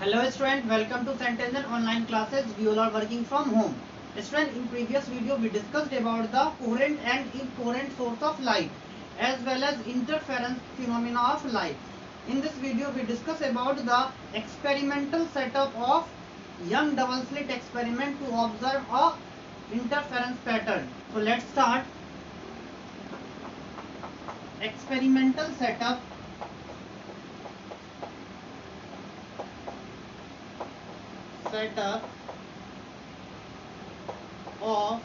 Hello student, welcome to Centennial online classes. We all are working from home. Student, in previous video we discussed about the coherent and incoherent source of light as well as interference phenomena of light. In this video we discuss about the experimental setup of Young double slit experiment to observe a interference pattern. So let's start. Experimental setup of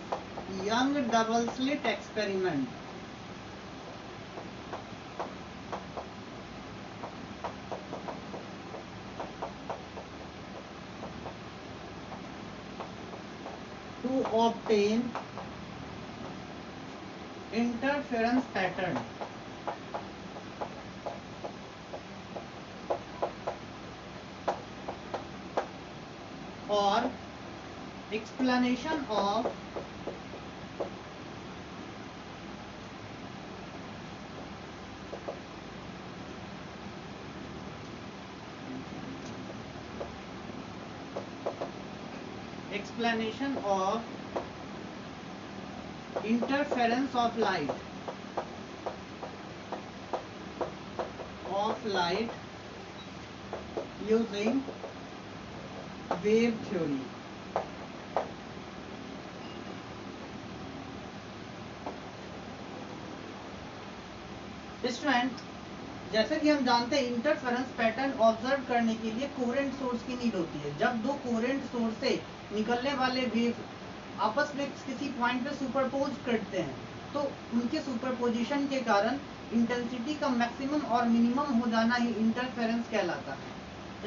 Young double slit experiment. To obtain interference pattern. Or explanation of interference of light using wave theory. Student, जैसे कि हम जानते हैं interference pattern observe करने के लिए coherent source की need होती है। जब दो कोहेरेंट सोर्स से निकलने वाले वेव आपस में किसी पॉइंट पे सुपरपोज करते हैं तो उनके सुपरपोजिशन के कारण इंटेंसिटी का मैक्सिमम और मिनिमम हो जाना ही इंटरफेरेंस कहलाता है।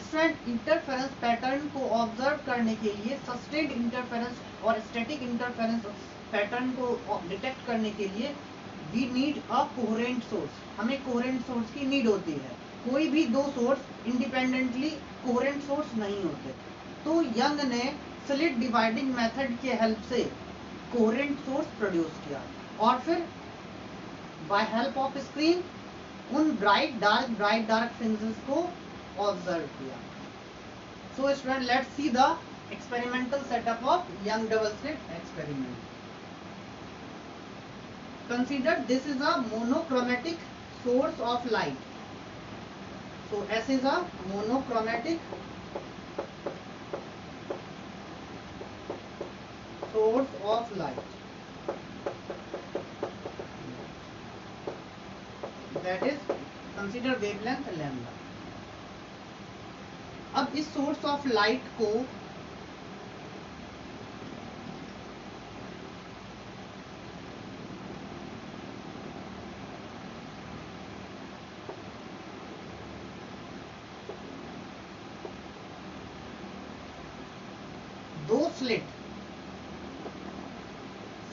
स्टूडेंट, इंटरफेरेंस पैटर्न को ऑब्जर्व करने के लिए सस्टेन्ड इंटरफेरेंस और स्टैटिक इंटरफेरेंस पैटर्न को डिटेक्ट करने के लिए we need a coherent source. हमें कोहेरेंट सोर्स की नीड होती है। कोई भी दो सोर्स इंडिपेंडेंटली कोहेरेंट सोर्स नहीं होते। तो यंग ने स्लिट डिवाइडिंग मेथड के हेल्प से कोहेरेंट सोर्स प्रोड्यूस किया और फिर बाय हेल्प ऑफ स्क्रीन उन ब्राइट डार्क फ्रिंजेस को ऑब्जर्व किया। So student, let's see the experimental setup of young double slit experiment. Consider this is a monochromatic source of light. So S is a monochromatic source of light. That is, consider wavelength lambda. अब इस source of light को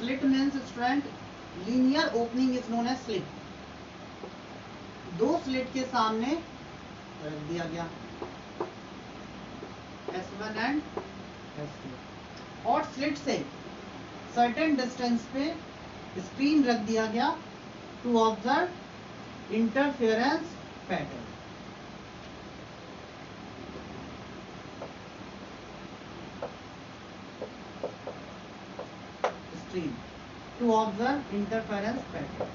slit means strand linear opening is known as slit. दो slit के सामने रख दिया गया S1 and S2 और स्लिट से सर्टेन डिस्टेंस पे स्क्रीन रख दिया गया to observe interference pattern. To observe interference pattern.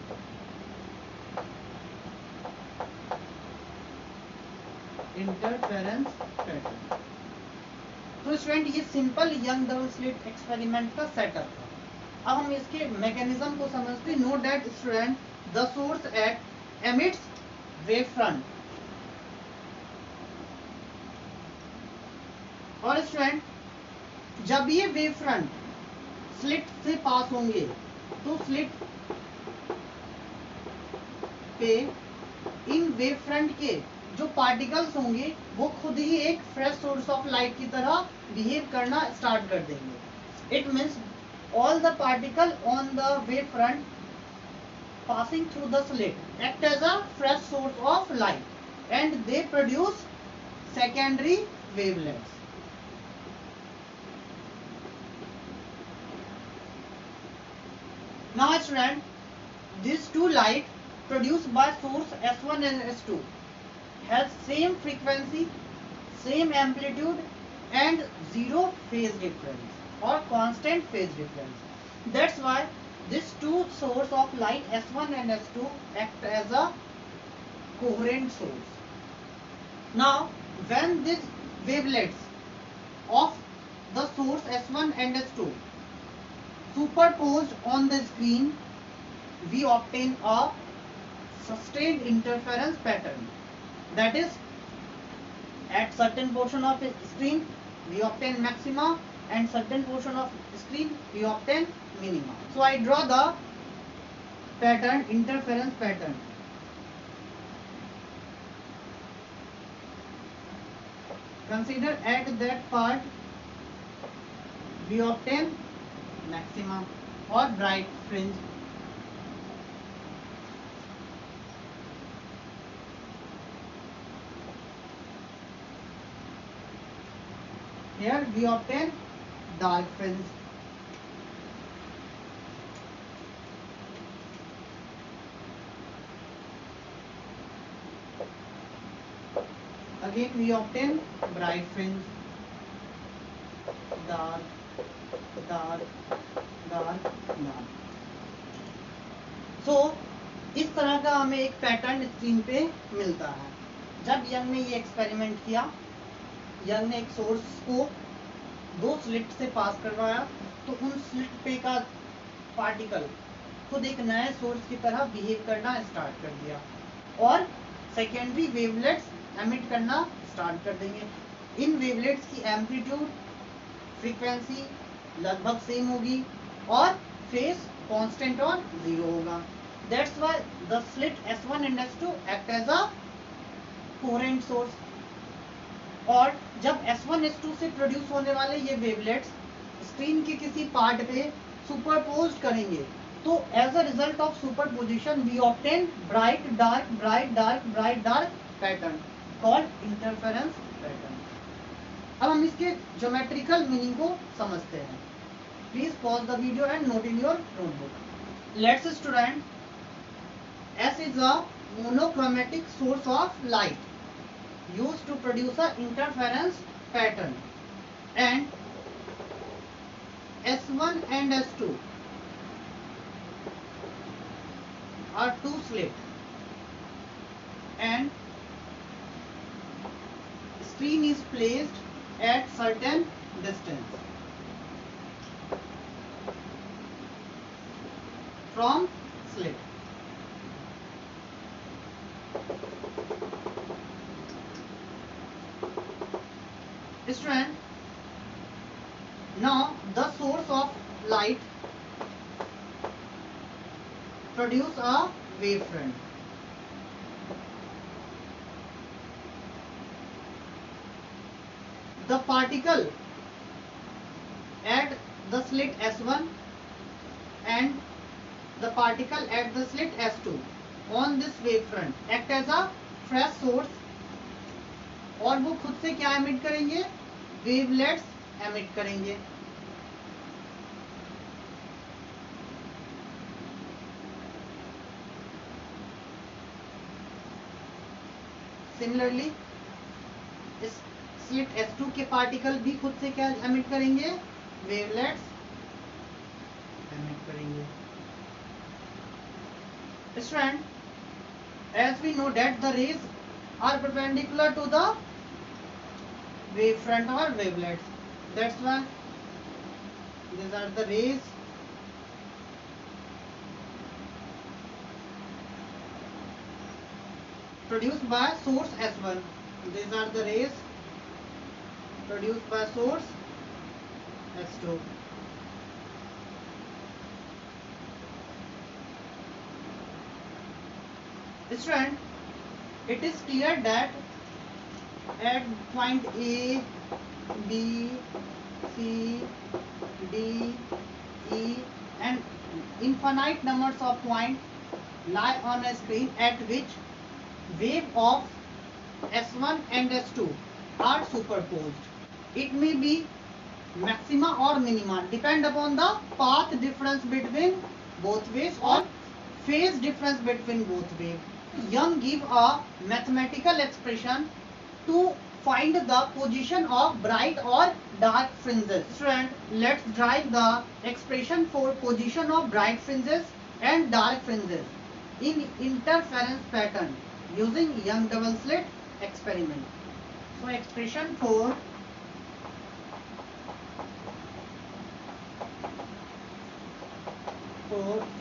तो स्टूडेंट, ये simple Young double slit experiment का सेटअप था. अब हम इसके मैकेनिज्म को समझते. Know that student, the source at emits wave front. और स्टूडेंट, जब ये वेव फ्रंट स्लिट से पास होंगे तो स्लिट पे इन वेव फ्रंट के जो पार्टिकल्स होंगे वो खुद ही एक फ्रेश सोर्स ऑफ लाइट की तरह बिहेव करना स्टार्ट कर देंगे. It means all the particle on the wave front passing through the slit act as a fresh source of light and they produce secondary wavelets. Now student, these two light produced by source S1 and S2 has same frequency, same amplitude and zero phase difference or constant phase difference. That's why these two source of light S1 and S2 act as a coherent source. Now when these wavelets of the source S1 and S2 superposed on the screen, we obtain a sustained interference pattern. That is, at certain portion of screen we obtain maxima and certain portion of screen we obtain minima. So I draw the pattern, interference pattern. Consider at that part we obtain maxima or bright fringe. Here we obtain dark fringe. Again we obtain bright fringe, dark, dark, dark, dark. So इस तरह का हमें एक pattern screen पे मिलता है. जब young ने ये एक्सपेरिमेंट किया, यंग ने एक सोर्स को दो स्लिट से पास करवाया, तो उन स्लिट पे का पार्टिकल खुद एक नए सोर्स की तरह बिहेव करना स्टार्ट कर दिया और सेकेंडरी वेवलेट्स एमिट करना स्टार्ट कर देंगे. इन वेवलेट्स की एम्पलीट्यूड, फ्रीक्वेंसी लगभग सेम होगी और फेज कांस्टेंट और जीरो होगा. That's why the slit S1 and S2 act as a coherent source. और जब S1 S2 से प्रोड्यूस होने वाले ये वेवलेट्स स्क्रीन के किसी पार्ट पे सुपरपोज करेंगे, तो as a result of superposition we obtain bright dark bright dark bright dark pattern called interference pattern. अब हम इसके ज्योमेट्रिकल मीनिंग को समझते हैं. Please pause the video and note in your notebook. Let's student, S is a monochromatic source of light used to produce a interference pattern, and S1 and S2 are two slits, and screen is placed at certain distance from slit. Student, now the source of light produce a wavefront. The particle at the slit S1 and the particle at the slit S2 on this wavefront act as a fresh source, और वो खुद से क्या emit करेंगे? Wavelets emit करेंगे. Similarly इस slit S2 के particle भी खुद से क्या एमिट करेंगे? वेवलेट्स एमिट करेंगे. Student, as we know that the rays are perpendicular to the wavefront or wavelets, that's why these are the rays produced by source S1. These are the rays produced by source S2. Student, it is clear that at point A, B, C, D, E and infinite numbers of points lie on a screen at which wave of S1 and S2 are superposed. It may be maxima or minima, depend upon the path difference between both waves or phase difference between both waves. Young give a mathematical expression to Find the position of bright or dark fringes. Student, let's derive the expression for position of bright fringes and dark fringes in interference pattern using Young double slit experiment. So expression for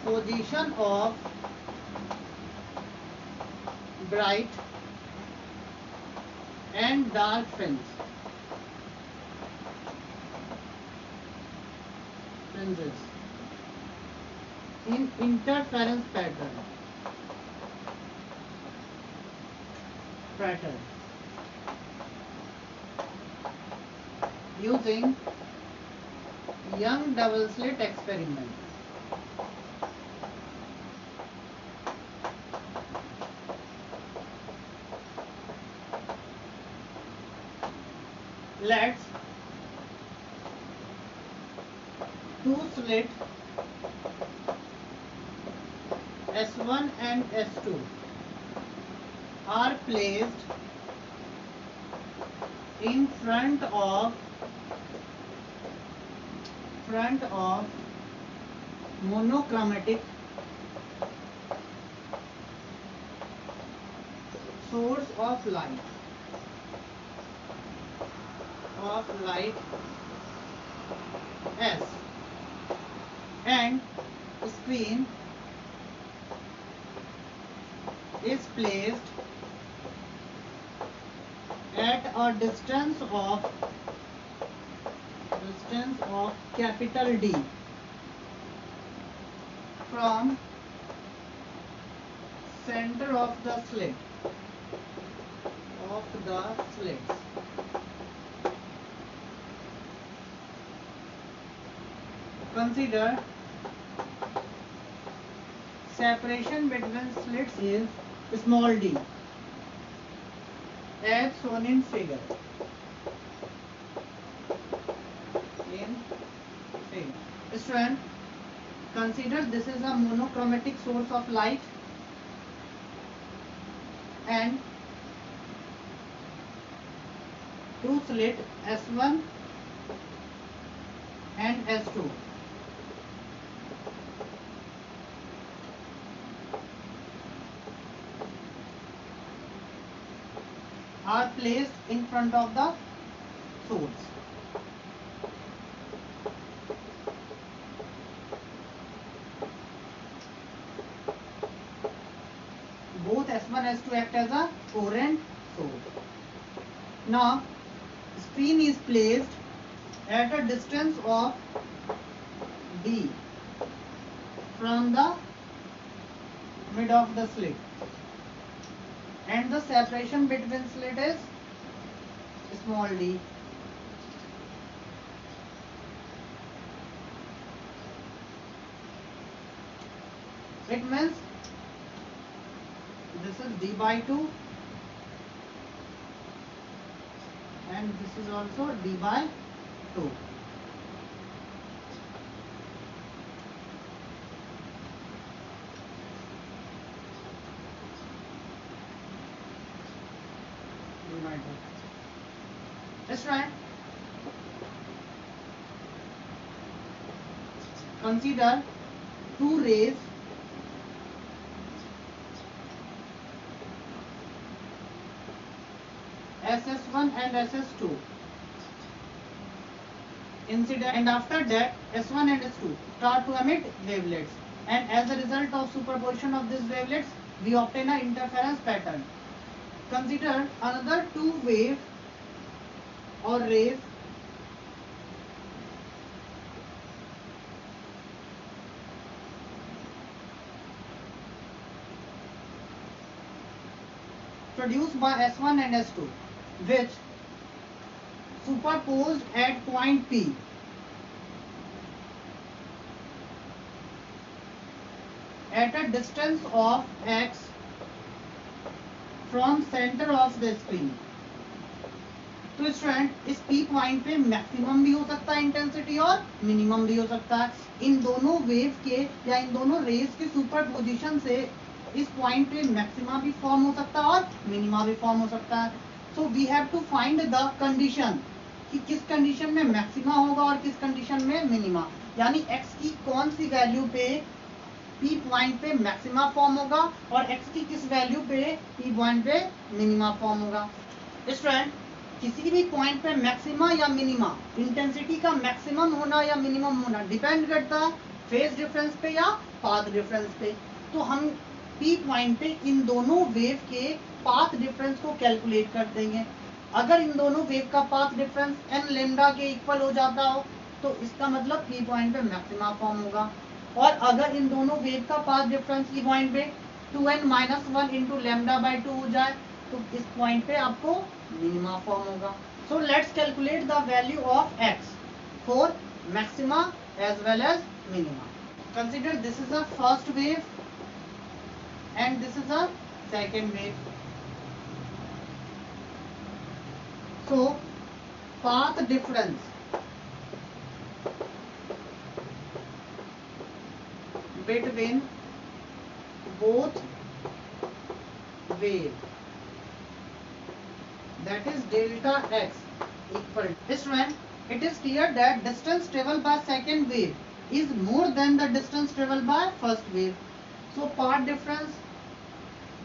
position of bright and dark fringes in interference pattern using Young double slit experiment. Let's two slit S1 and S2 are placed in front of monochromatic source of light S, and screen is placed at a distance of capital D from center of the slits. Consider separation between slits is small d as shown in figure. Student, consider this is a monochromatic source of light and two slit S1 and S2 are placed in front of the source. Both S1 and S2 act as a coherent source. Now, screen is placed at a distance of D from the mid of the slit, and the separation between slit is small d. It means this is d by 2 and this is also d by 2. That's right. Consider two rays SS1 and SS2 incident, and after that S1 and S2 start to emit wavelets, and as a result of superposition of these wavelets we obtain an interference pattern. Consider another two wave or rays produced by S1 and S2 which superposed at point P at a distance of x from center of the screen. तो student इस P point पे maximum भी हो सकता है intensity और minimum भी हो सकता है. इन दोनों वेव के या इन दोनों रेज के सुपरपोजिशन से इस पॉइंट पे मैक्सिमा भी फॉर्म हो सकता है और मिनिमा भी फॉर्म हो सकता है. So we have to find the condition कि किस कंडीशन में मैक्सिमा होगा और किस कंडीशन में मिनिमा, यानी x की कौन सी वैल्यू पे P पॉइंट पे मैक्सिमा फॉर्म होगा और x की किस वैल्यू पे P पॉइंट पे मिनिमा फॉर्म होगा। स्टूडेंट, किसी भी पॉइंट पे मैक्सिमा या मिनिमा, इंटेंसिटी का मैक्सिमम होना या मिनिमम होना डिपेंड करता है फेज डिफरेंस पे या पाथ डिफरेंस पे। तो हम P पॉइंट पे इन दोनों वेव के पाथ डिफरेंस को कैलकुलेट कर देंगे। अगर इन दोनों वेव का पाथ डिफरेंस n लेमडा के इक्वल हो जाता हो तो इसका मतलब P पॉइंट पे मैक्सिमा फॉर्म होगा, और अगर इन दोनों वेव का पाथ डिफरेंस P पॉइंट पे 2n minus 1 into lambda by 2 हो जाए तो इस पॉइंट पे आपको मिनिमा फॉर्म होगा। So let's calculate the value of x for maxima as well as minima. Consider this is a first wave and this is a second wave. So path difference between both wave, that is delta x equal to, student it is clear that distance traveled by second wave is more than the distance traveled by first wave. So path difference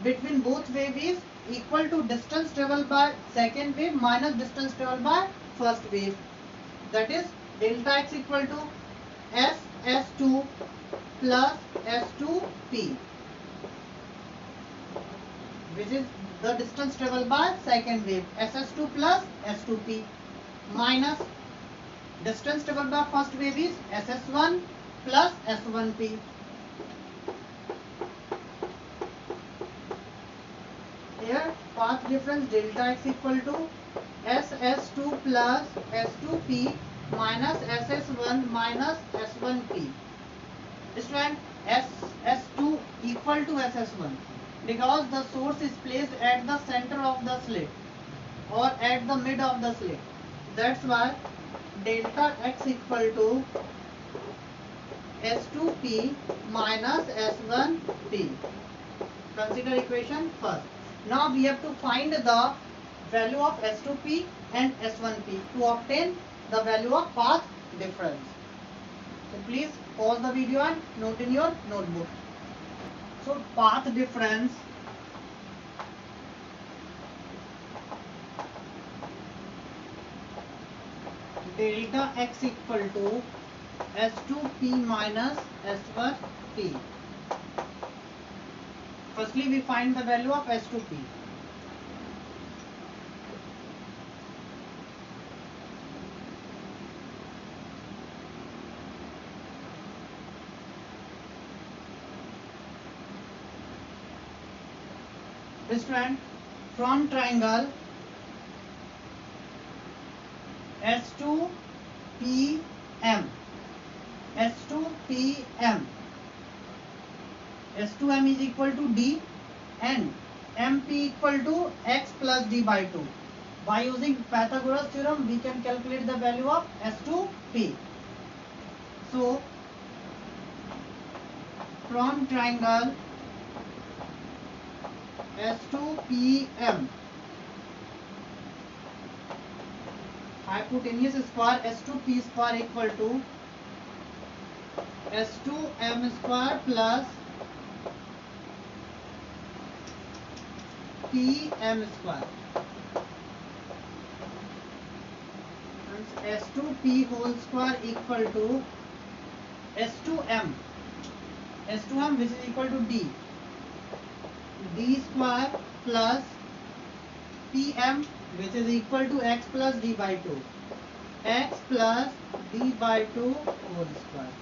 between both wave is equal to distance traveled by second wave minus distance traveled by first wave, that is delta x equal to s2 plus s2p, which is the distance traveled by second wave, ss2 plus s2p, minus distance traveled by first wave is ss1 plus s1p. Here path difference delta x equal to ss2 plus s2p minus ss1 minus s1p. Student, ss2 equal to ss1 because the source is placed at the center of the slit or at the mid of the slit. That's why delta x equal to s2p minus s1p. Consider equation first. Now we have to find the value of s2p and s1p to obtain the value of path difference. So please pause the video and note in your notebook. So path difference delta x equal to s2p minus s1p. Firstly we find the value of s2p. Student, from triangle S2PM, S2PM, S2M is equal to D and MP equal to X plus D by 2. By using Pythagoras theorem, we can calculate the value of S2P. So, from triangle S2PM, hypotenuse square S2P square equal to S2M square plus PM square. S2P whole square equal to S2M. S2M which is equal to D square plus PM which is equal to X plus D by 2. X plus D by 2 whole square.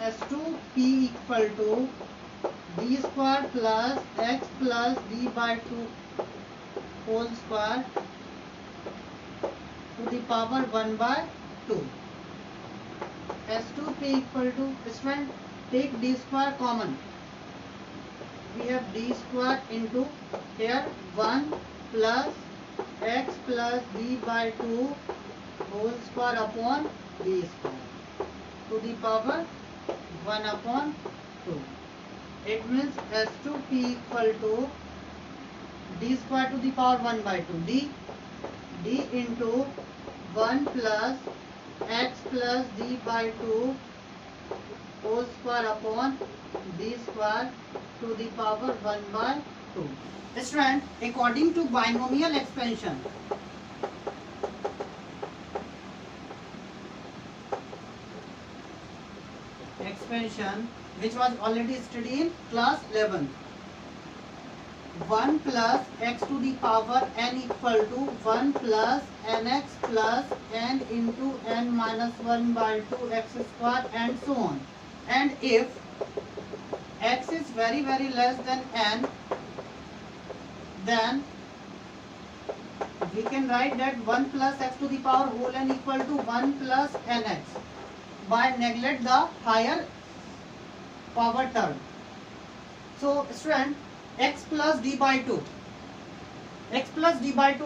S2P equal to D square plus X plus D by 2 whole square to the power 1 by 2. S2P equal to, student, take D square common. We have D square into here 1 plus X plus D by 2 whole square upon D square to the power 1 upon 2. It means S2P equal to D square to the power 1 by 2. D d into 1 plus x plus d by 2 whole square upon d square to the power 1 by 2. Student, according to binomial expansion, which was already studied in class 11, 1 plus x to the power n equal to 1 plus nx plus n into n minus 1 by 2 x square and so on. And if x is very less than n, then we can write that 1 plus x to the power whole n equal to 1 plus nx by neglect the higher power term. So student, x plus d by 2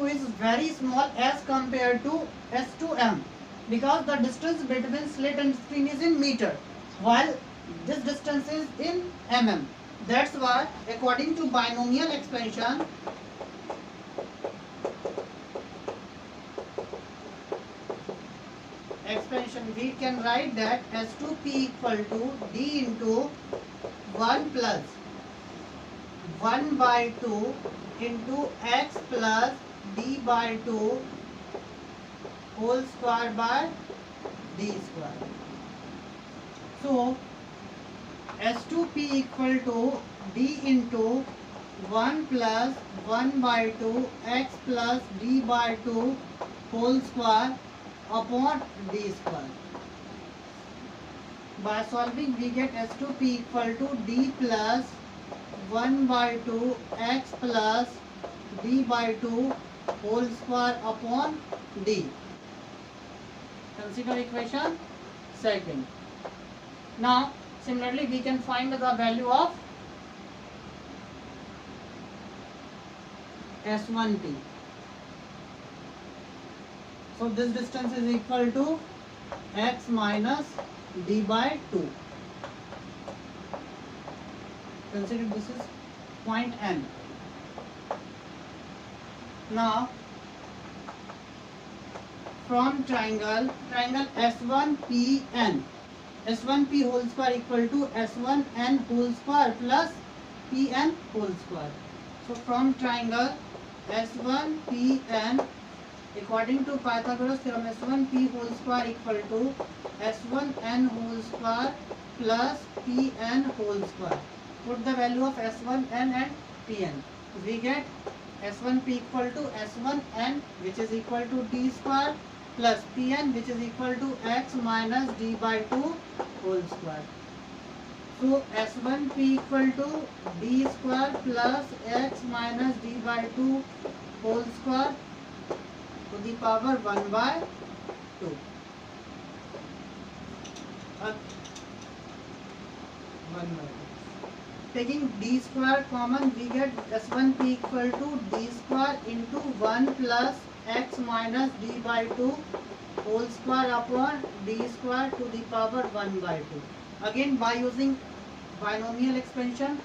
is very small as compared to s to m, because the distance between slit and screen is in meter, while this distance is in mm. That's why according to binomial expansion, we can write that S2P equal to d into 1 plus 1 by 2 into x plus d by 2 whole square by d square. So S2P equal to d into 1 plus 1 by 2 x plus d by 2 whole square upon d square. By solving, we get S2P equal to d plus 1 by 2 x plus d by 2 whole square upon d. Consider equation second. Now similarly we can find the value of S1P. So this distance is equal to x minus d by 2. Consider this is point N. Now from triangle S1PN, S1P whole square equal to S1N whole square plus PN whole square. So from triangle S1PN, according to Pythagoras theorem, S1P whole square equal to S1N whole square plus Pn whole square. Put the value of S1N and Pn. We get S1P equal to S1N, which is equal to d square, plus Pn, which is equal to x minus d by 2 whole square. So S1P equal to d square plus x minus d by 2 whole square to the power 1 by 2. 1 by 2. Taking d square common, we get S1P equal to d square into 1 plus x minus d by 2 whole square upon d square to the power 1 by 2. Again by using binomial expansion,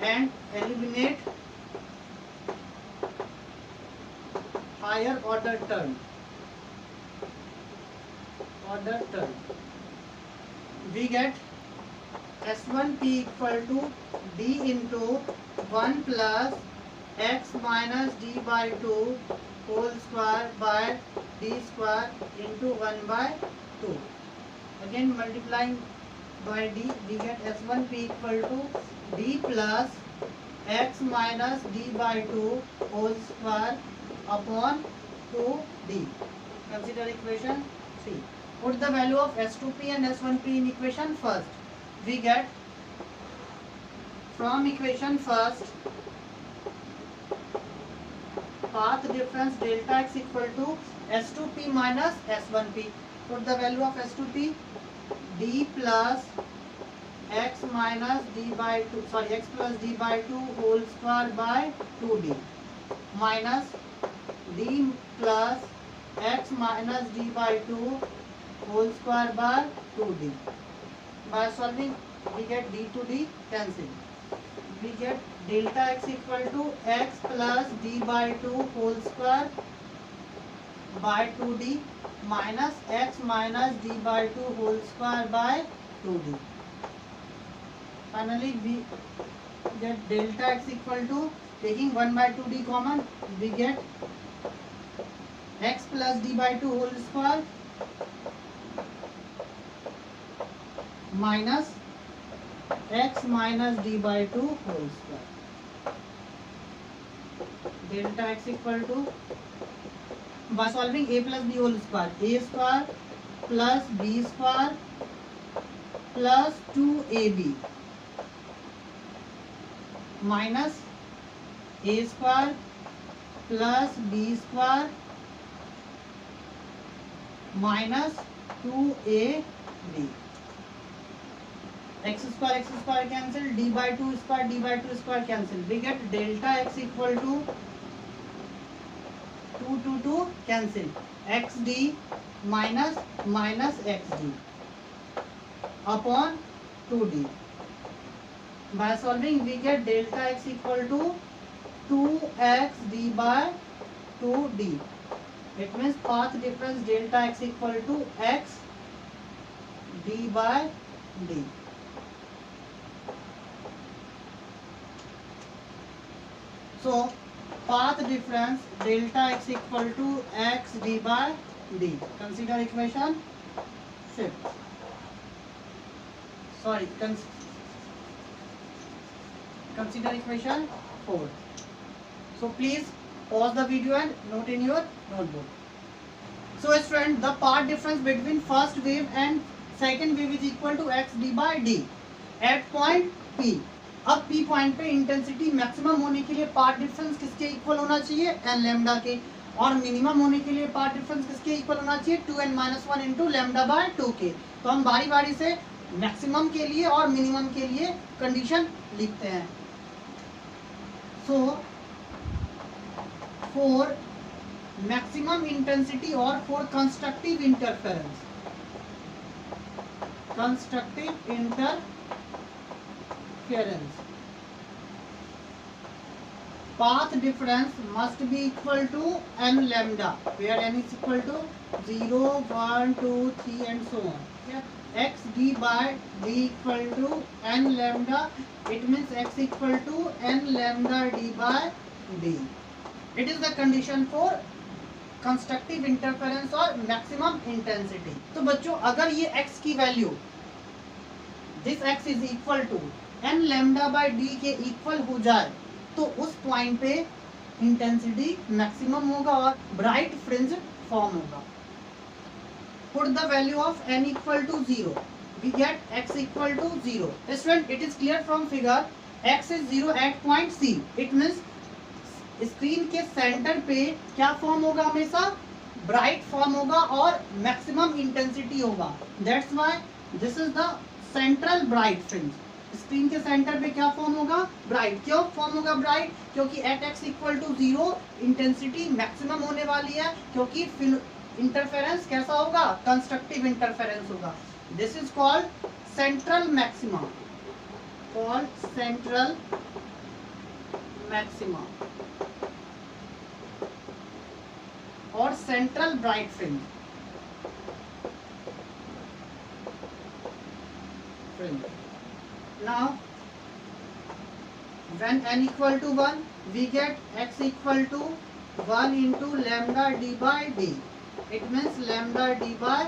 and eliminate higher order term. We get S1P equal to d into 1 plus x minus d by 2 whole square by d square into 1 by 2. Again multiplying by d, we get S1P equal to d plus x minus d by 2 whole square upon 2d. Consider equation C. Put the value of S2P and S1P in equation first. We get from equation first, path difference delta x equal to S2P minus S1P. Put the value of S2P, d plus x minus d by 2, x plus d by 2 whole square by 2d minus d plus x minus d by 2 whole square by 2d. By solving, we get d to d cancel. we get delta x equal to x plus d by 2 whole square by 2d minus x minus d by 2 whole square by 2d. Finally, we get delta x equal to, taking 1 by 2d common, we get x plus d by 2 whole square minus x minus d by 2 whole square. Delta x equal to, by solving a plus b whole square, a square plus b square plus 2ab minus a square plus b square minus 2ab. X square cancel, d by 2 square cancel. We get delta x equal to 2 cancel, xd minus xd upon 2d. By solving, we get delta x equal to 2x d by 2d. It means path difference delta x equal to x d by d. So path difference delta x equal to x d by d. Consider equation 5th. Sorry, consider equation 4th. So please pause the video and note in your notebook. So student, the path difference between first wave and second wave is equal to x d by d at point P. अब P point पे intensity maximum होने के लिए path difference किसके equal होना चाहिए, n lambda के, और मिनिमम होने के लिए पाथ डिफरेंस किसके इक्वल होना चाहिए, 2n-1 इंटू लैम्डा बाय 2 के. तो हम बारी बारी से मैक्सिमम के लिए और मिनिमम के लिए कंडीशन लिखते हैं. सो फॉर मैक्सिमम इंटेंसिटी और for constructive interference, path difference must be equal to n lambda, where n is equal to 0, 1, 2, 3 and so on. X d by d equal to n lambda, it means x equal to n lambda d by d. It is the condition for constructive interference और maximum intensity. तो बच्चों, अगर ये x की वैल्यू, this x is equal to n lambda by d के equal हो जाए तो उस पॉइंट पे इंटेंसिटी मैक्सिमम होगा और ब्राइट फ्रिंज फॉर्म होगा. Put the value of n equal to 0, we get x equal to 0. Student, it is clear from figure, x is 0 at point C. It means screen के centre पे क्या form होगा, हमेशा bright form होगा और maximum intensity होगा. That's why this is the central bright fringe. Screen के centre पे क्या फॉर्म होगा, ब्राइट. क्यों फॉर्म होगा ब्राइट, क्योंकि at x equal to 0 intensity maximum होने वाली है, क्योंकि इंटरफेरेंस कैसा होगा, कंस्ट्रक्टिव इंटरफेरेंस होगा. This is called central maxima, called central maxima और central bright fringe. Now when n equal to 1, we get x equal to 1 into lambda d by d. It means lambda d by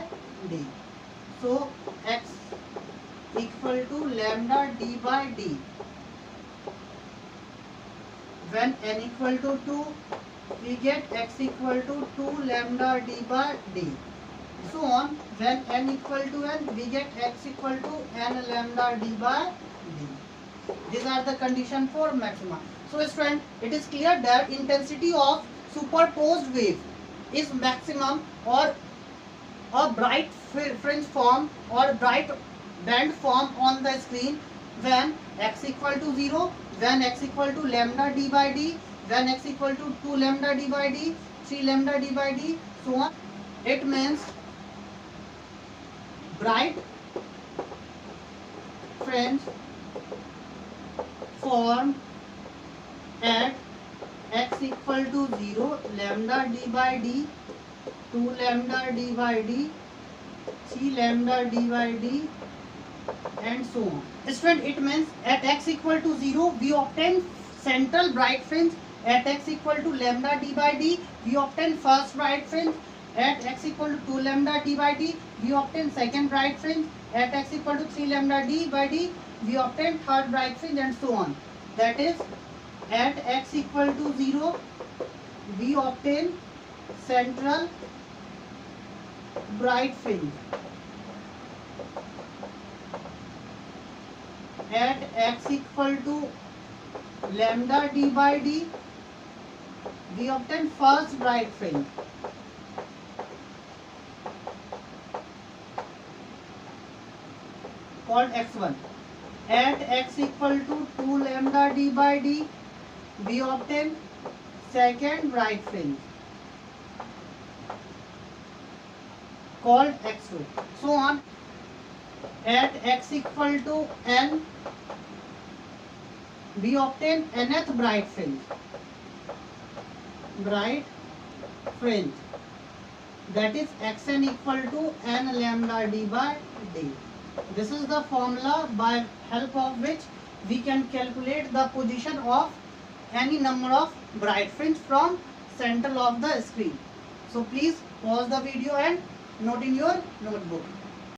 d. So x equal to lambda d by d. When n equal to 2, we get x equal to 2 lambda d by d. So on, when n equal to n, we get x equal to n lambda d by d. These are the condition for maxima. So student, it is clear that intensity of superposed wave is maximum or a bright fringe form or bright band form on the screen when x equal to 0, when x equal to lambda d by d, when x equal to 2 lambda d by d, 3 lambda d by d, so on. It means bright fringe formed at x equal to 0, lambda d by d, 2 lambda d by d, 3 lambda d by d, and so on. Student, it means at x equal to 0 we obtain central bright fringe, at x equal to lambda d by d we obtain first bright fringe, at x equal to 2 lambda d by d we obtain second bright fringe, at x equal to 3 lambda d by d we obtain third bright fringe, and so on. That is, at x equal to 0 we obtain central bright fringe, at x equal to lambda d by d we obtain first bright fringe, called x1. At x equal to 2 lambda d by d we obtain second bright fringe, called x2. So on. At x equal to n we obtain nth bright fringe, that is xn equal to n lambda d by d. This is the formula by help of which we can calculate the position of any number of bright fringe from center of the screen. So please pause the video and note in your notebook.